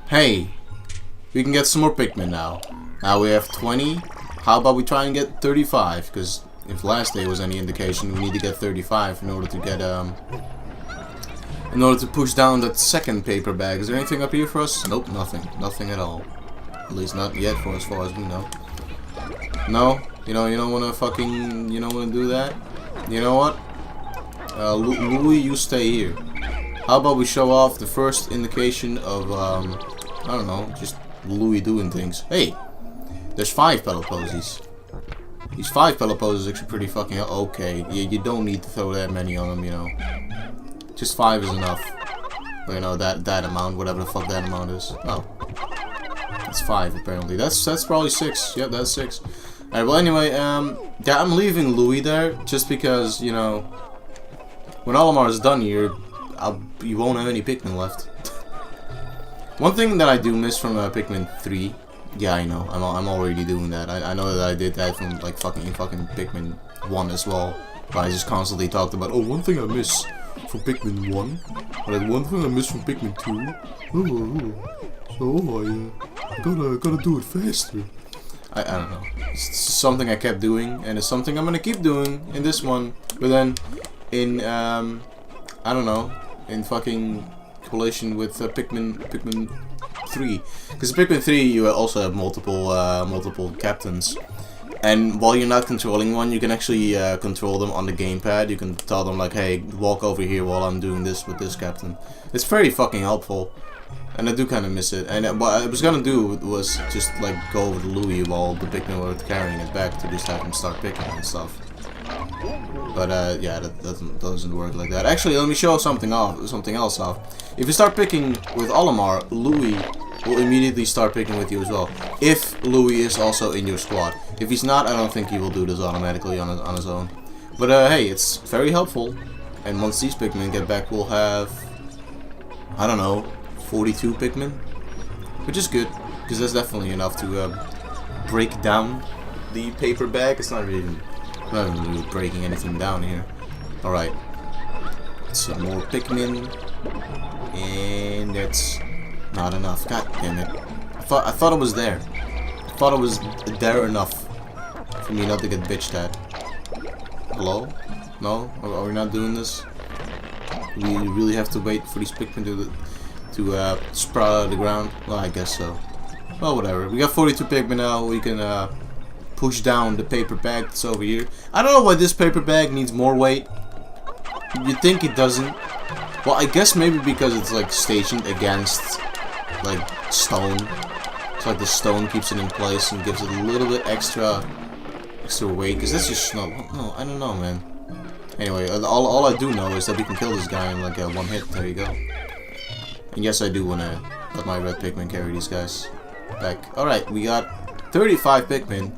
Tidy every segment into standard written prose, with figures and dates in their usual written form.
Hey, we can get some more Pikmin now. Now we have 20. How about we try and get 35? Because if last day was any indication, we need to get 35 in order to get in order to push down that second paper bag. Is there anything up here for us? Nope, nothing. Nothing at all. At least not yet, for as far as we know. No, you don't wanna fucking, you don't wanna do that. You know what? Louis, you stay here. How about we show off the first indication of I don't know, just Louis doing things. Hey, there's 5 pedal posies. These 5 pedal poses are actually pretty fucking okay. Yeah, you don't need to throw that many on them, you know. Just 5 is enough. You know, that amount, whatever the fuck that amount is. Oh. That's 5 apparently. That's probably 6. Yep, that's 6. Alright, well anyway, yeah, I'm leaving Louis there just because, you know, when Olimar is done here, you won't have any Pikmin left. One thing that I do miss from Pikmin 3, yeah, I know, I'm already doing that. I know that I did that from like fucking Pikmin 1 as well, but I just constantly talked about, oh, one thing I miss from Pikmin 1, and one thing I miss from Pikmin 2. So I gotta do it faster. I don't know. It's something I kept doing, and it's something I'm gonna keep doing in this one. But then in I don't know, in fucking collation with Pikmin 3, because Pikmin 3 you also have multiple captains, and while you're not controlling one, you can actually control them on the gamepad. You can tell them like, hey, walk over here while I'm doing this with this captain. It's very fucking helpful, and I do kind of miss it. And what I was gonna do was just like go over to Louis while the Pikmin were carrying it back to just have him start picking and stuff. But yeah, that doesn't work like that. Actually, let me show something else off. If you start picking with Olimar, Louis will immediately start picking with you as well. If Louis is also in your squad. If he's not, I don't think he will do this automatically on his own. But hey, it's very helpful. And once these Pikmin get back, we'll have, I don't know, 42 Pikmin, which is good because that's definitely enough to break down the paper bag. It's not really breaking anything down here. Alright. Some more Pikmin. And that's not enough. God damn it. I thought it was there. I thought it was there enough for me not to get bitched at. Hello? No? Are we not doing this? We really have to wait for these Pikmin to sprout out of the ground? Well, I guess so. Well, whatever. We got 42 Pikmin now. We can push down the paper bag that's over here. I don't know why this paper bag needs more weight. You'd think it doesn't. Well, I guess maybe because it's like stationed against like stone. So like the stone keeps it in place and gives it a little bit extra weight. Because that's just snow. No, I don't know, man. Anyway, all I do know is that we can kill this guy in like one hit. There you go. And yes, I do want to let my red Pikmin carry these guys back. Alright, we got 35 Pikmin.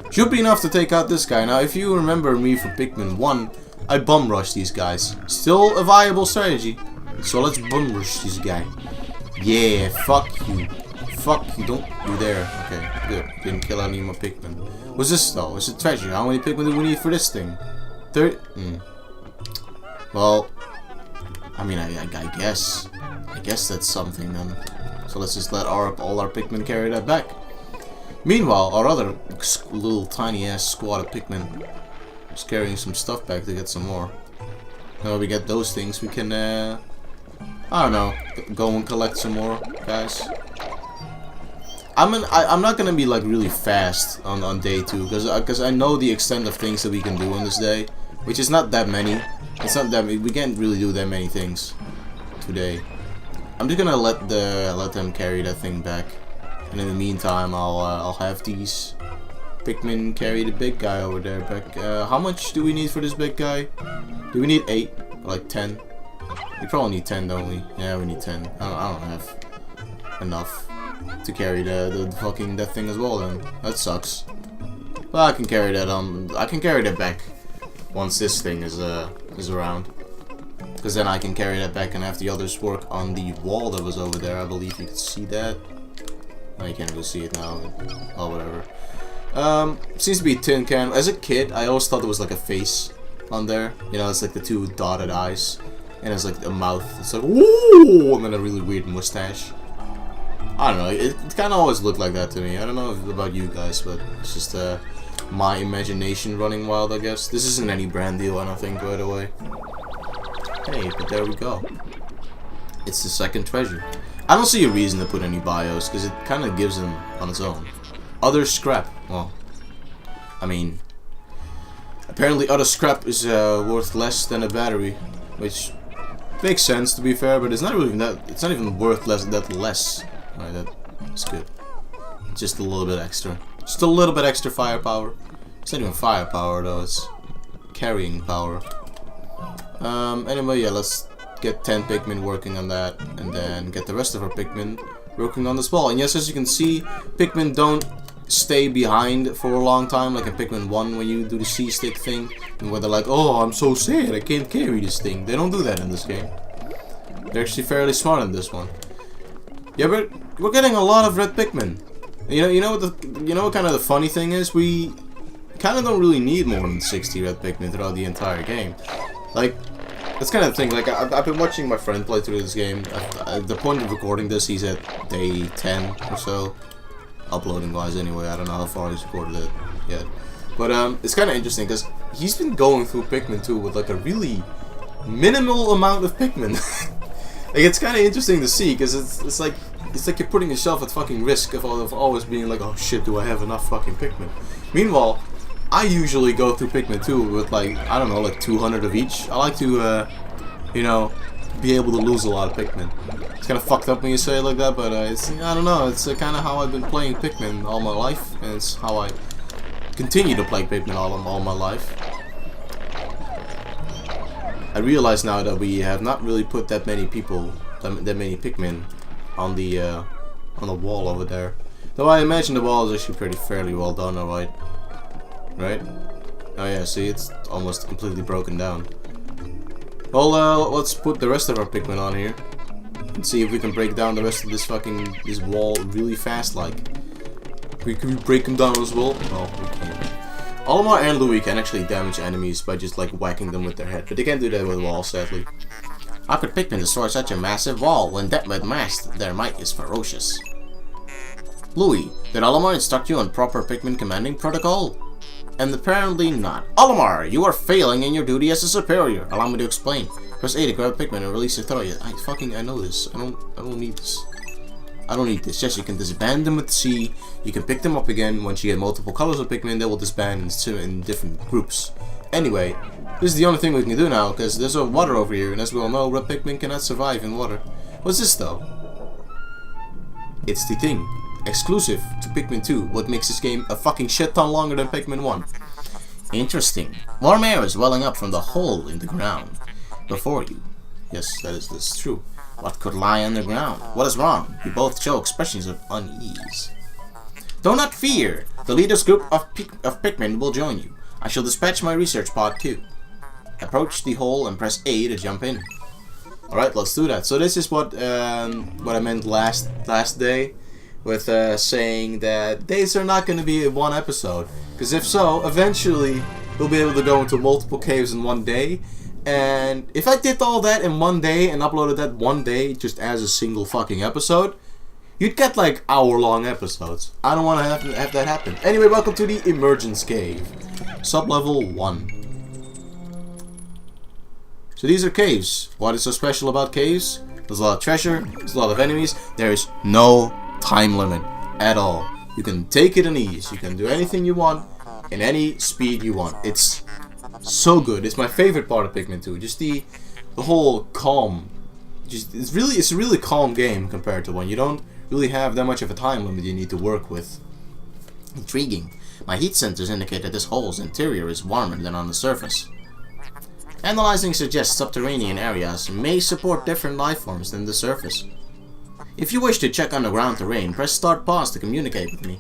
Should be enough to take out this guy. Now, if you remember me from Pikmin 1, I bum rush these guys. Still a viable strategy. So let's bum rush this guy. Yeah, fuck you. Fuck you, don't you dare. Okay, good. Didn't kill any of my Pikmin. What's this though? It's a treasure. How many Pikmin do we need for this thing? 30? Well, I mean, I guess. I guess that's something then. So let's just let all our Pikmin carry that back. Meanwhile, our other little tiny ass squad of Pikmin is carrying some stuff back to get some more. Now we get those things, we can, I don't know, go and collect some more, guys. I'm not gonna be like really fast on day 2, because I know the extent of things that we can do on this day, which is not that many. It's not that we can't really do that many things today. I'm just gonna let them carry that thing back. And in the meantime, I'll have these Pikmin carry the big guy over there back. How much do we need for this big guy? Do we need 8? Or like 10? We probably need 10, don't we? Yeah, we need 10. I don't have enough to carry the fucking that thing as well. Then that sucks. But I can carry that. I can carry that back once this thing is around. Because then I can carry that back and have the others work on the wall that was over there. I believe you can see that. Oh, you can't really see it now. Oh, whatever. Seems to be a tin can. As a kid, I always thought there was like a face on there. You know, it's like the 2 dotted eyes. And it's like a mouth. It's like, ooh! And then a really weird mustache. I don't know, it kind of always looked like that to me. I don't know about you guys, but it's just my imagination running wild, I guess. This isn't any brand deal, I don't think, by the way. Hey, but there we go. It's the second treasure. I don't see a reason to put any bios, because it kind of gives them on its own. Other scrap. Well, I mean, apparently other scrap is worth less than a battery, which makes sense to be fair, but it's not really that. It's not even worth less. Right, that's good. Just a little bit extra. Just a little bit extra firepower. It's not even firepower though. It's carrying power. Anyway, yeah, let's get 10 Pikmin working on that, and then get the rest of our Pikmin working on this wall. And yes, as you can see, Pikmin don't stay behind for a long time, like in Pikmin 1 when you do the C-stick thing, and where they're like, oh, I'm so sad, I can't carry this thing. They don't do that in this game. They're actually fairly smart in this one. Yeah, but we're getting a lot of red Pikmin. You know what kind of the funny thing is? We kind of don't really need more than 60 red Pikmin throughout the entire game. Like, that's kind of the thing. Like, I've been watching my friend play through this game. At the point of recording this, he's at day 10 or so. Uploading wise anyway, I don't know how far he's recorded it yet. But it's kind of interesting because he's been going through Pikmin 2 with like a really minimal amount of Pikmin. Like, it's kind of interesting to see because it's like you're putting yourself at fucking risk of always being like, oh shit, do I have enough fucking Pikmin? Meanwhile, I usually go through Pikmin 2 with like, I don't know, like 200 of each. I like to, you know, be able to lose a lot of Pikmin. It's kind of fucked up when you say it like that, but it's, I don't know, it's kind of how I've been playing Pikmin all my life, and it's how I continue to play Pikmin all my life. I realize now that we have not really put that many Pikmin on the wall over there. Though I imagine the wall is actually fairly well done, alright. Right? Oh yeah, see, it's almost completely broken down. Well, let's put the rest of our Pikmin on here and see if we can break down the rest of this wall really fast. Like, can we break them down as well? No, we can't. Olimar and Louie can actually damage enemies by just like whacking them with their head, but they can't do that with walls, sadly. How could Pikmin destroy such a massive wall when that with masked? Their might is ferocious. Louie, did Olimar instruct you on proper Pikmin commanding protocol? And apparently not. Olimar, you are failing in your duty as a superior. Allow me to explain. Press A to grab Pikmin and release the throw. I know this. I don't need this. I don't need this. Yes, you can disband them with C. You can pick them up again. Once you get multiple colors of Pikmin, they will disband in different groups. Anyway, this is the only thing we can do now, because there's a water over here, and as we all know, red Pikmin cannot survive in water. What's this though? It's the thing. Exclusive to Pikmin 2, what makes this game a fucking shit ton longer than Pikmin 1. Interesting. Warm air is welling up from the hole in the ground before you. Yes, that's true. What could lie underground? What is wrong? You both show expressions of unease. Do not fear. The leader's group of Pikmin will join you. I shall dispatch my research pod too. Approach the hole and press A to jump in. Alright, let's do that. So this is what I meant last day with saying that days are not going to be one episode. Because if so, eventually we'll be able to go into multiple caves in one day. And if I did all that in one day and uploaded that one day just as a single fucking episode, you'd get like hour-long episodes. I don't want to have that happen. Anyway, welcome to the Emergence Cave. Sublevel 1. So these are caves. What is so special about caves? There's a lot of treasure, there's a lot of enemies, there is no time limit at all. You can take it in ease, you can do anything you want, in any speed you want. It's so good. It's my favorite part of Pikmin 2. Just the whole calm. It's a really calm game compared to one. You don't really have that much of a time limit you need to work with. Intriguing. My heat sensors indicate that this hole's interior is warmer than on the surface. Analyzing suggests subterranean areas may support different life forms than the surface. If you wish to check underground terrain, press start pause to communicate with me.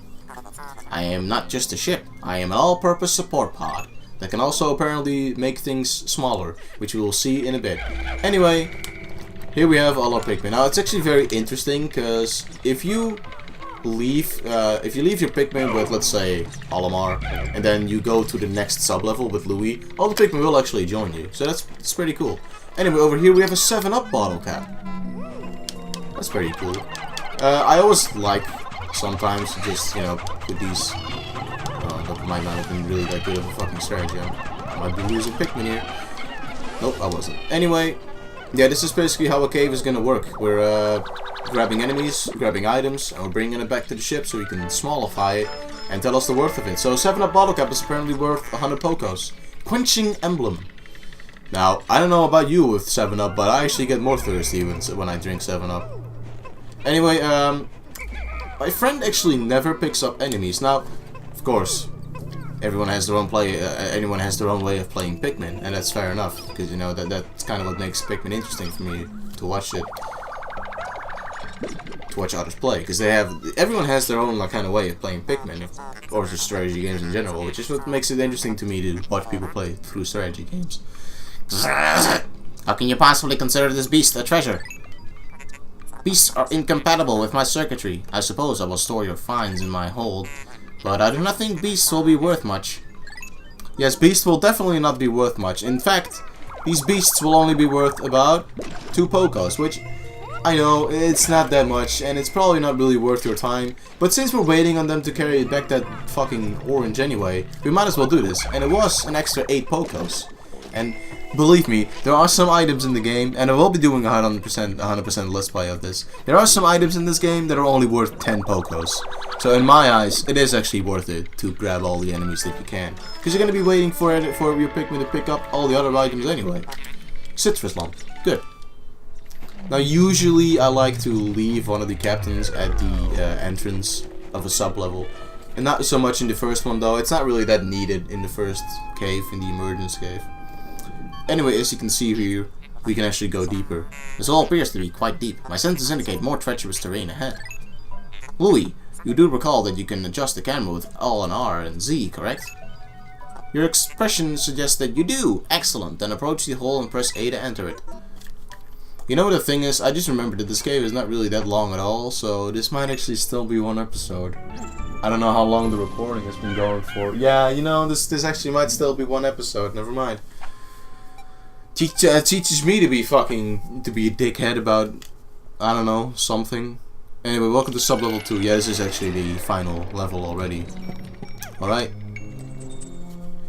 I am not just a ship, I am an all-purpose support pod that can also apparently make things smaller, which we will see in a bit. Anyway, here we have all our Pikmin. Now it's actually very interesting because if you leave your Pikmin with, let's say, Olimar, and then you go to the next sub-level with Louie, all the Pikmin will actually join you. So that's pretty cool. Anyway, over here we have a 7-Up bottle cap. That's pretty cool. I always like sometimes just, you know, put these... that might not have been really that good of a fucking strategy. I might be losing Pikmin here. Nope, I wasn't. Anyway, yeah, this is basically how a cave is gonna work. We're grabbing enemies, grabbing items, and we're bringing it back to the ship so we can smallify it and tell us the worth of it. So 7-Up bottle cap is apparently worth 100 Pokos. Quenching Emblem. Now, I don't know about you with 7-Up, but I actually get more thirsty when I drink 7-Up. Anyway, my friend actually never picks up enemies. Now, of course, everyone has their own anyone has their own way of playing Pikmin, and that's fair enough, because, you know, that's kind of what makes Pikmin interesting for me to watch it. To watch others play, because everyone has their own, like, kind of way of playing Pikmin, or just strategy games in general, which is what makes it interesting to me to watch people play through strategy games. How can you possibly consider this beast a treasure? Beasts are incompatible with my circuitry. I suppose I will store your finds in my hold, but I do not think beasts will be worth much. Yes, beasts will definitely not be worth much. In fact, these beasts will only be worth about 2 Pokos, which I know it's not that much, and it's probably not really worth your time. But since we're waiting on them to carry back that fucking orange anyway, we might as well do this. And it was an extra 8 Pokos. And believe me, there are some items in the game, and I will be doing 100% let's play of this. There are some items in this game that are only worth 10 Pokos. So in my eyes, it is actually worth it to grab all the enemies that you can, because you're gonna be waiting for your Pikmin to pick up all the other items anyway. Citrus lump, good. Now usually I like to leave one of the captains at the entrance of a sub-level, and not so much in the first one though. It's not really that needed in the first cave, in the emergence cave. Anyway, as you can see here, we can actually go deeper. This all appears to be quite deep. My senses indicate more treacherous terrain ahead. Louis, you do recall that you can adjust the camera with L and R and Z, correct? Your expression suggests that you do. Excellent. Then approach the hole and press A to enter it. You know what the thing is? I just remembered that this cave is not really that long at all, so this might actually still be one episode. I don't know how long the recording has been going for. Yeah, you know, this actually might still be one episode. Never mind. Teaches me to be a dickhead about, I don't know, something. Anyway, welcome to sub-level 2. Yeah, this is actually the final level already. Alright.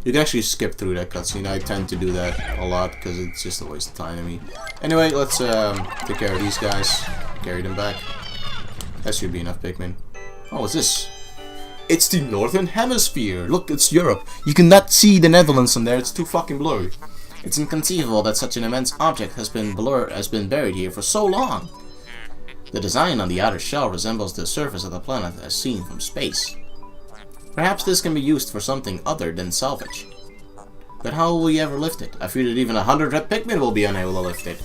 You can actually skip through that cutscene. I tend to do that a lot, because it's just a waste of time to me. Anyway, let's take care of these guys. Carry them back. That should be enough Pikmin. Oh, what's this? It's the Northern Hemisphere! Look, it's Europe. You cannot see the Netherlands on there, it's too fucking blurry. It's inconceivable that such an immense object has been buried here for so long. The design on the outer shell resembles the surface of the planet as seen from space. Perhaps this can be used for something other than salvage. But how will we ever lift it? I fear that even 100 red Pikmin will be unable to lift it.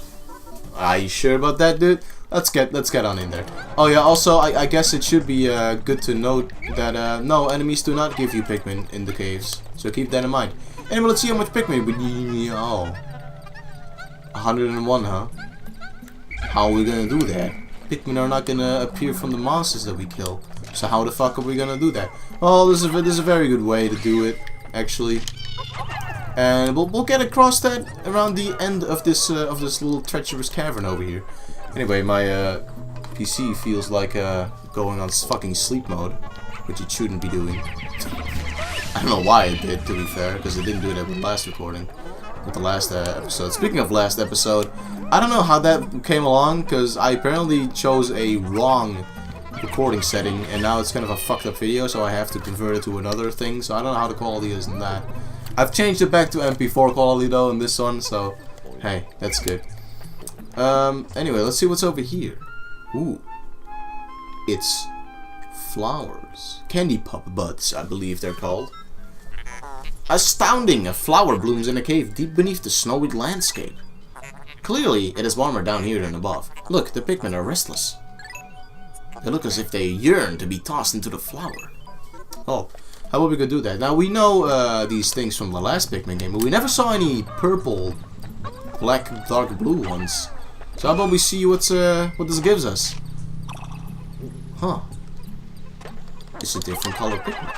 Are you sure about that, dude? Let's get on in there. Oh yeah, also I guess it should be good to note that no, enemies do not give you Pikmin in the caves. So keep that in mind. Anyway, let's see how much Pikmin we need. Oh. 101, huh? How are we gonna do that? Pikmin are not gonna appear from the monsters that we kill. So how the fuck are we gonna do that? Well, this is a very good way to do it, actually. And we'll get across that around the end of this little treacherous cavern over here. Anyway, my PC feels like going on fucking sleep mode, which it shouldn't be doing. I don't know why it did, to be fair, because it didn't do that with the last recording, with the last episode. Speaking of last episode, I don't know how that came along, because I apparently chose a wrong recording setting, and now it's kind of a fucked up video, so I have to convert it to another thing, so I don't know how the quality is in that. I've changed it back to MP4 quality though in this one, so hey, that's good. Anyway, let's see what's over here. Ooh. It's flowers. Candy pop buds, I believe they're called. Astounding! A flower blooms in a cave deep beneath the snowy landscape. Clearly, it is warmer down here than above. Look, the Pikmin are restless. They look as if they yearn to be tossed into the flower. Oh, how about we could do that? Now, we know these things from the last Pikmin game, but we never saw any purple, black, dark blue ones. So how about we see what this gives us? Huh. It's a different color Pikmin.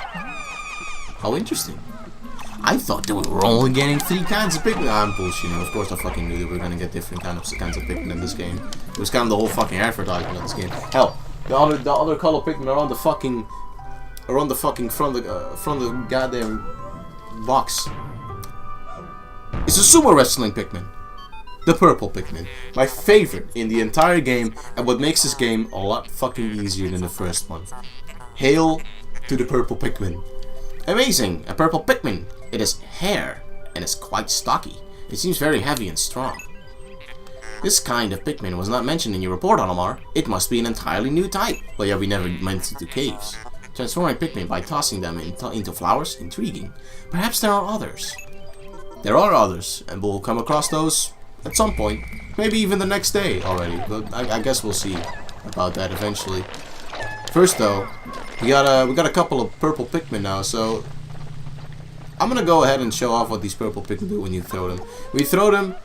How interesting. I thought that we were only getting 3 kinds of Pikmin. I'm bullshitting. Of course I fucking knew that we were gonna get different kinds of Pikmin in this game. It was kind of the whole fucking advertisement of this game. Hell, The other color Pikmin are on the fucking front of the goddamn box. It's a sumo wrestling Pikmin. The purple Pikmin. My favorite in the entire game, and what makes this game a lot fucking easier than the first one. Hail to the purple Pikmin. Amazing! A purple Pikmin. It has hair, and is quite stocky. It seems very heavy and strong. This kind of Pikmin was not mentioned in your report, Olimar. It must be an entirely new type. Well, yeah, we never mentioned the caves. Transforming Pikmin by tossing them into flowers? Intriguing. Perhaps there are others. There are others, and we'll come across those at some point. Maybe even the next day already, but I guess we'll see about that eventually. First though, we got a couple of purple Pikmin now, so I'm gonna go ahead and show off what these purple Pikmin do when you throw them. When you throw them,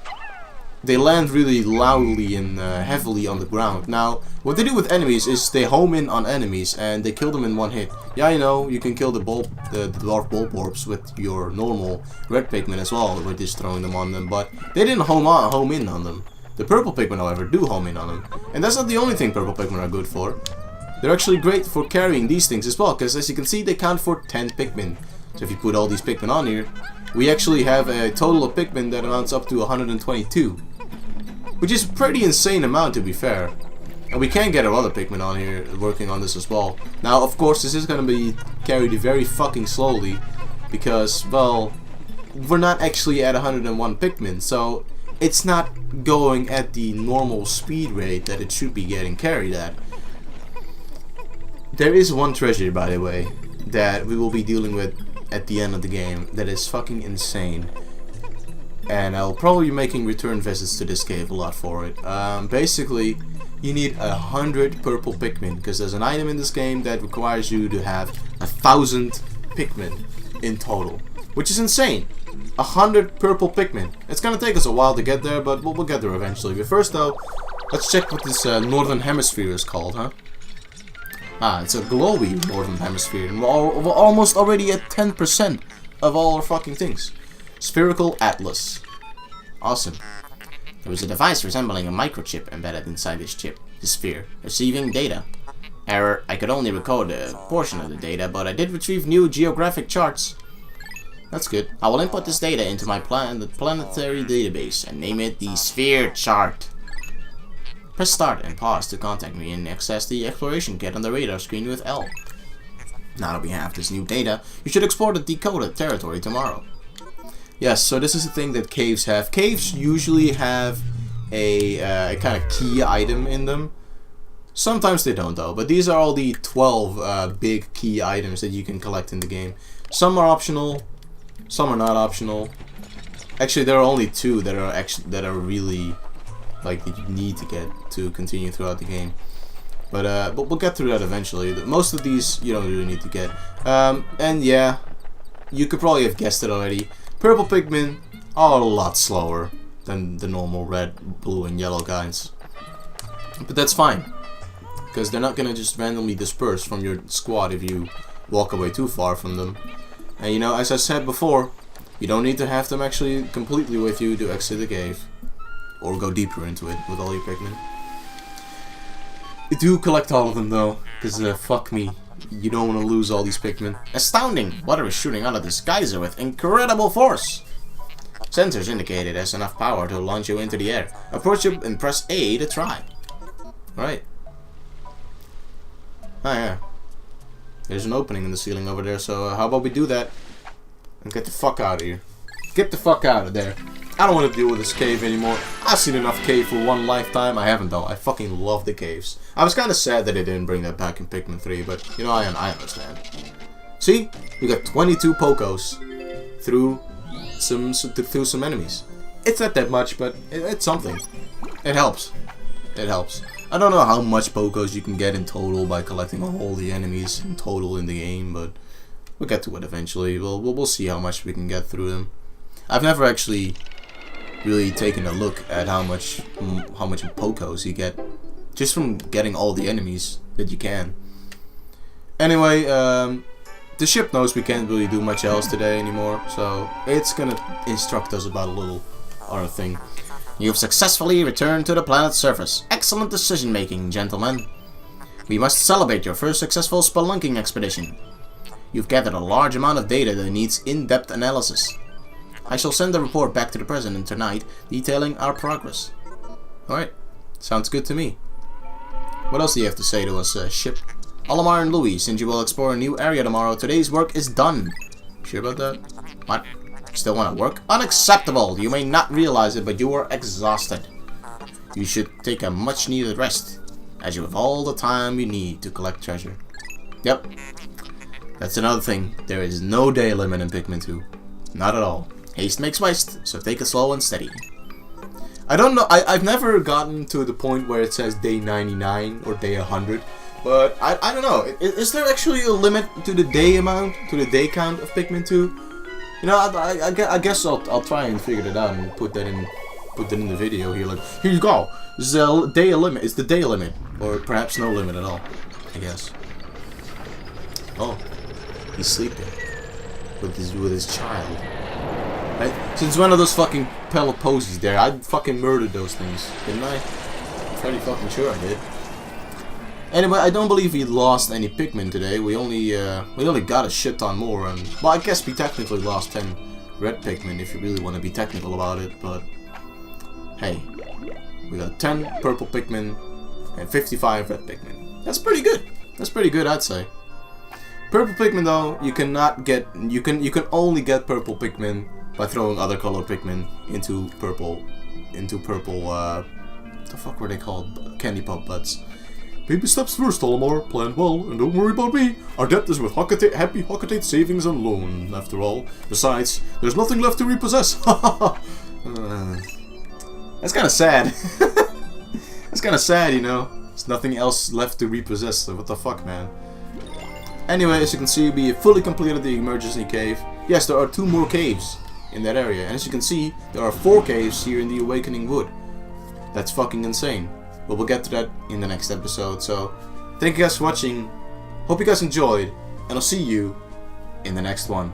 they land really loudly and heavily on the ground. Now, what they do with enemies is they home in on enemies and they kill them in one hit. Yeah, I know, you can kill the dwarf Bulborbs with your normal red Pikmin as well, with just throwing them on them, but they didn't home in on them. The purple Pikmin, however, do home in on them. And that's not the only thing purple Pikmin are good for. They're actually great for carrying these things as well, because as you can see, they count for 10 Pikmin. So if you put all these Pikmin on here, we actually have a total of Pikmin that amounts up to 122. Which is a pretty insane amount, to be fair. And we can get our other Pikmin on here working on this as well. Now, of course, this is going to be carried very fucking slowly. Because, well, we're not actually at 101 Pikmin. So, it's not going at the normal speed rate that it should be getting carried at. There is one treasure, by the way, that we will be dealing with at the end of the game that is fucking insane. And I'll probably be making return visits to this cave a lot for it. Basically, you need 100 purple Pikmin, because there's an item in this game that requires you to have 1,000 Pikmin in total. Which is insane. 100 purple Pikmin. It's gonna take us a while to get there, but we'll get there eventually. But first though, let's check what this Northern Hemisphere is called, huh? Ah, it's a glowy Northern Hemisphere. And we're almost already at 10% of all our fucking things. Spherical Atlas. Awesome. There was a device resembling a microchip embedded inside this chip. The sphere. Receiving data. Error. I could only record a portion of the data, but I did retrieve new geographic charts. That's good. I will input this data into my planetary database and name it the Sphere Chart. Press start and pause to contact me and access the exploration kit on the radar screen with L. Now that we have this new data, you should explore the decoded territory tomorrow. Yes, so this is the thing that caves have. Caves usually have a kind of key item in them. Sometimes they don't though, but these are all the 12 big key items that you can collect in the game. Some are optional, some are not optional. Actually, there are only 2 that are really like that you need to get to continue throughout the game. But we'll get through that eventually. Most of these you don't really need to get. And yeah, you could probably have guessed it already. Purple Pikmin are a lot slower than the normal red, blue, and yellow kinds. But that's fine, because they're not gonna just randomly disperse from your squad if you walk away too far from them. And you know, as I said before, you don't need to have them actually completely with you to exit the cave. Or go deeper into it with all your Pikmin. You do collect all of them though, because fuck me. You don't want to lose all these Pikmin. Astounding! Water is shooting out of this geyser with incredible force! Sensors indicate it has enough power to launch you into the air. Approach it and press A to try. Right. Ah yeah. There's an opening in the ceiling over there, so how about we do that? And get the fuck out of here. Get the fuck out of there. I don't want to deal with this cave anymore. I've seen enough cave for one lifetime. I haven't though. I fucking love the caves. I was kind of sad that they didn't bring that back in Pikmin 3, but you know, I understand. See? We got 22 Pokos through some enemies. It's not that much, but it's something. It helps. It helps. I don't know how much Pokos you can get in total by collecting all the enemies in total in the game, but we'll get to it eventually. We'll see how much we can get through them. I've never actually really taken a look at how much Pokos you get just from getting all the enemies that you can. Anyway, the ship knows we can't really do much else today anymore, so it's gonna instruct us about a little other thing. You've successfully returned to the planet's surface. Excellent decision making, gentlemen. We must celebrate your first successful spelunking expedition. You've gathered a large amount of data that needs in-depth analysis. I shall send the report back to the President tonight, detailing our progress. Alright, sounds good to me. What else do you have to say to us, ship? Olimar and Louis, since you will explore a new area tomorrow, today's work is done. Sure about that? What? Still want to work? Unacceptable! You may not realize it, but you are exhausted. You should take a much needed rest, as you have all the time you need to collect treasure. Yep. That's another thing. There is no day limit in Pikmin 2. Not at all. Haste makes waste, so take it slow and steady. I don't know, I've never gotten to the point where it says day 99 or day 100. But I don't know. Is there actually a limit to the day amount, to the day count of Pikmin 2? You know, I guess I'll try and figure it out and put that in the video here. Like, here you go. This is a day limit. It's the day limit, or perhaps no limit at all. I guess. Oh, he's sleeping with his child. Right? Since one of those fucking pellet posies there, I fucking murdered those things, didn't I? I'm pretty fucking sure I did. Anyway, I don't believe we lost any Pikmin today. We only got a shit ton more, and well, I guess we technically lost 10 red Pikmin if you really want to be technical about it. But hey, we got 10 purple Pikmin and 55 red Pikmin. That's pretty good. That's pretty good, I'd say. Purple Pikmin though, you cannot get. You can only get purple Pikmin by throwing other colored Pikmin into purple. What the fuck were they called? Candy pop butts. Baby steps first, Olimar. Plan well, and don't worry about me. Our debt is with Happy Hockatate Savings and Loan, after all. Besides, there's nothing left to repossess. That's kind of sad. That's kind of sad, you know. There's nothing else left to repossess, so what the fuck, man. Anyway, as you can see, we fully completed the emergency cave. Yes, there are 2 more caves in that area, and as you can see, there are 4 caves here in the Awakening Wood. That's fucking insane. But we'll get to that in the next episode. So, thank you guys for watching. Hope you guys enjoyed. And I'll see you in the next one.